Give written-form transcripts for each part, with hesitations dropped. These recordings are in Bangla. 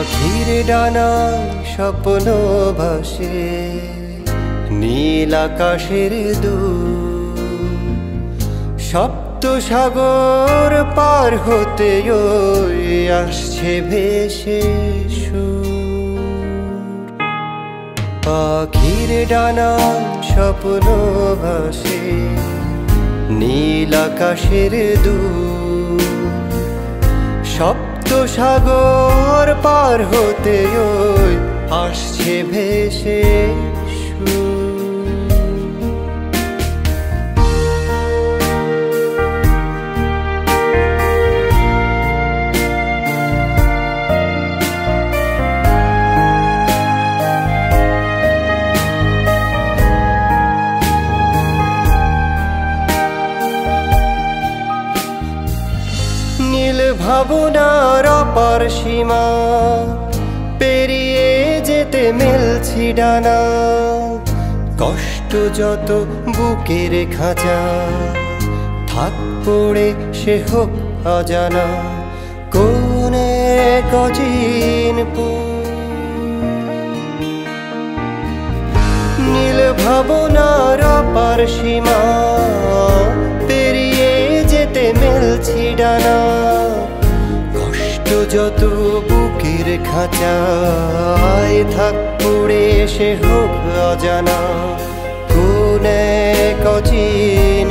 পাখির ডানায় স্বপ্ন ভাসে, নীল আকাশের দূর, সপ্ত সাগর পার হতে ওই আসছে ভেসে সুর। পাখির ডানায় স্বপ্ন ভাসে, নীল আকাশের দূর, সপ্ত সাগর পার হতে ওই আসছে ভেসে সুর। নীল ভাবনার অপার সীমা পেরিয়ে যেতে মেলছি ডানা, কষ্ট যত বুকের খাঁচা থাক পড়ে সে হোক অজানা, কোনে কজিন নীল ভাবনার অপার সীমা পেরিয়ে যেতে মেলছি ডানা, কষ্ট যত বুকের খাঁচায় থাক পড়ে সে হোক অজানা, কোনে কচিন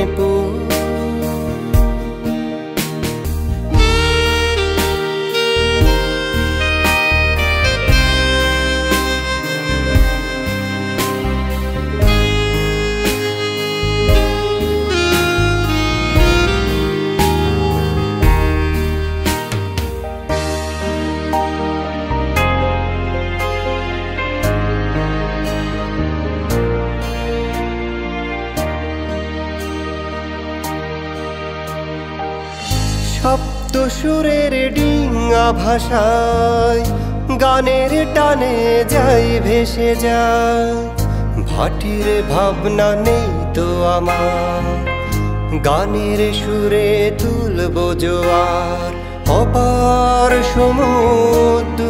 সপ্ত সুরের ডিঙা ভাষায় গানের টানে যাই ভেসে যায়, ভাটির ভাবনা নেই তো আমার, গানের সুরে তুলব জোয়ার অপার সমুদ্র।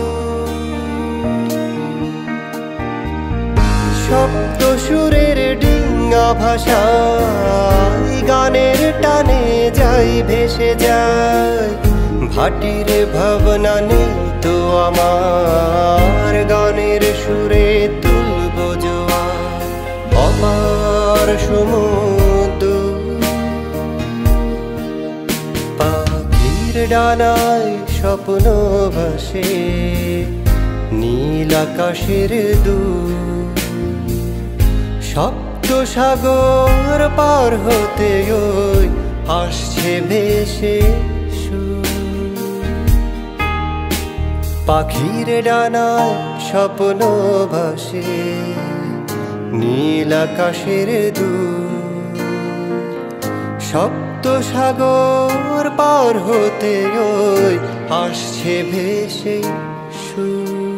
সপ্ত সুরের ডিঙা ভাষায় গানের টানে যাই ভেসে যায়, ভাটির ভাবনা নেই তো আমার, গানের সুরে তুলব জোয়ার অপার সমুদ্র। পাখির ডানায় স্বপ্ন ভাসে, নীল আকাশের দূর, সপ্ত সাগর পার হতে ওই আসছে ভেসে সুর। পাখির ডানায় স্বপ্ন ভাসে, নীল আকাশের দূর, সপ্ত সাগর পার হতে ওই আসছে ভেসে সুর।